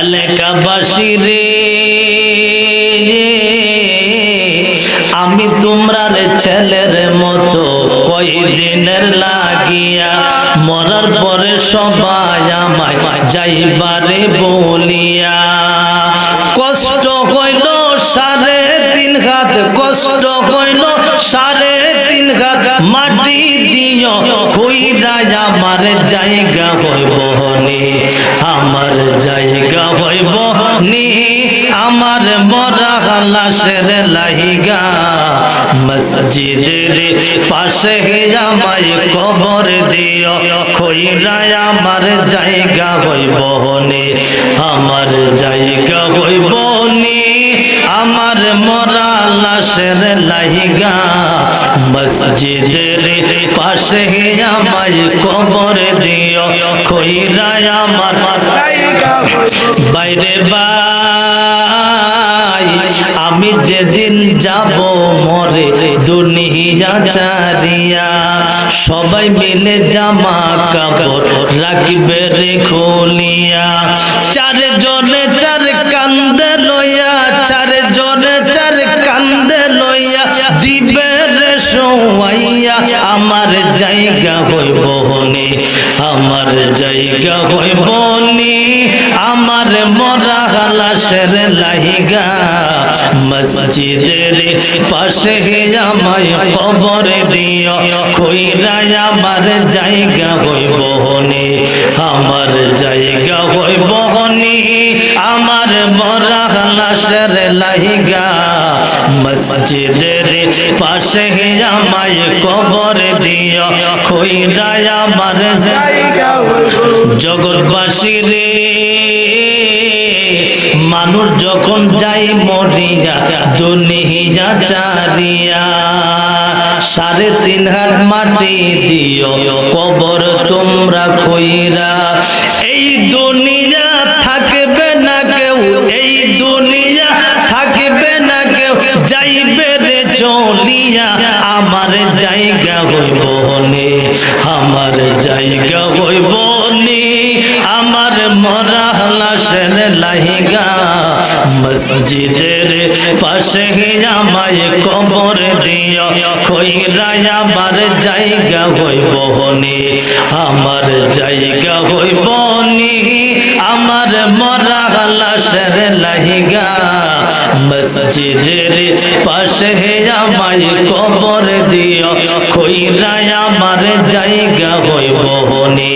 এলাকাবাসী রে, আমি তোমরার ছেলের মতো কয়দিনের লাগিয়া, মরার পরে সবাই আমায় যাইবারে বলিয়া। কষ্ট হইল 3.5 হাত, কষ্ট হইল 3.5 হাত, মাটি দিও খুইরা আমার জায়গা হইব নি, আমার জায়গা হইব নি, আমার মরা লাশের লাইগা মসজিদের পাশে আমায় কবর দিও, খুইরা আমার জায়গা হইব নি, আমার জায়গা হইব নি, আমার মরা লাশের লাইগা মসজিদের পাশে আমায় কবর দিও, খুইরা আমার জায়গা। বাইরে ভাই, আমি যেদিন যাব মরে দুনিয়া চারিয়া, সবাই মিলে জামা কাপড় রাখবে রে খুলিয়া, 4 জনে 4 কান্দে লইয়া, 4 জনে 4 কান্দে লইয়া দিবে রে শোয়াইয়া, আমার জায়গা হইব নি, আমার জায়গা হইব নি, আমার মরা লাশের লাইগা মসজিদের পাশে আমায় কবর দিও, খুইরা আমার জায়গা হইব নি, আমার জায়গা হইব নি, আমার মরা লাশের লাইগা মসজিদের পাশে আমায় কবর দিও, খুইরা আমার জায়গা। জগৎবাসী রে, মানুষ যখন যাই মরিয়া দুনিয়া চারিয়া, 3.5 হাত মাটি দিও কবর তোমরা খুইরা, এই দুনিয়া থাকবে না কেউ, এই দুনিয়া থাকবে না কেউ, যাইবে রে চলিয়া, আমার জায়গা হইব নি, আমার জায়গা হইব নি, আমার মরা লাশের লাইগা মসজিদের পাশে আমায় কবর দিও, খুইরা আমার জায়গা হইব নি, আমার জায়গা হইব নি, আমার মরা লাশের লাইগা মসজিদের পাশে আমায় কবর দিও, খুইরা আমার জায়গা হইব নি।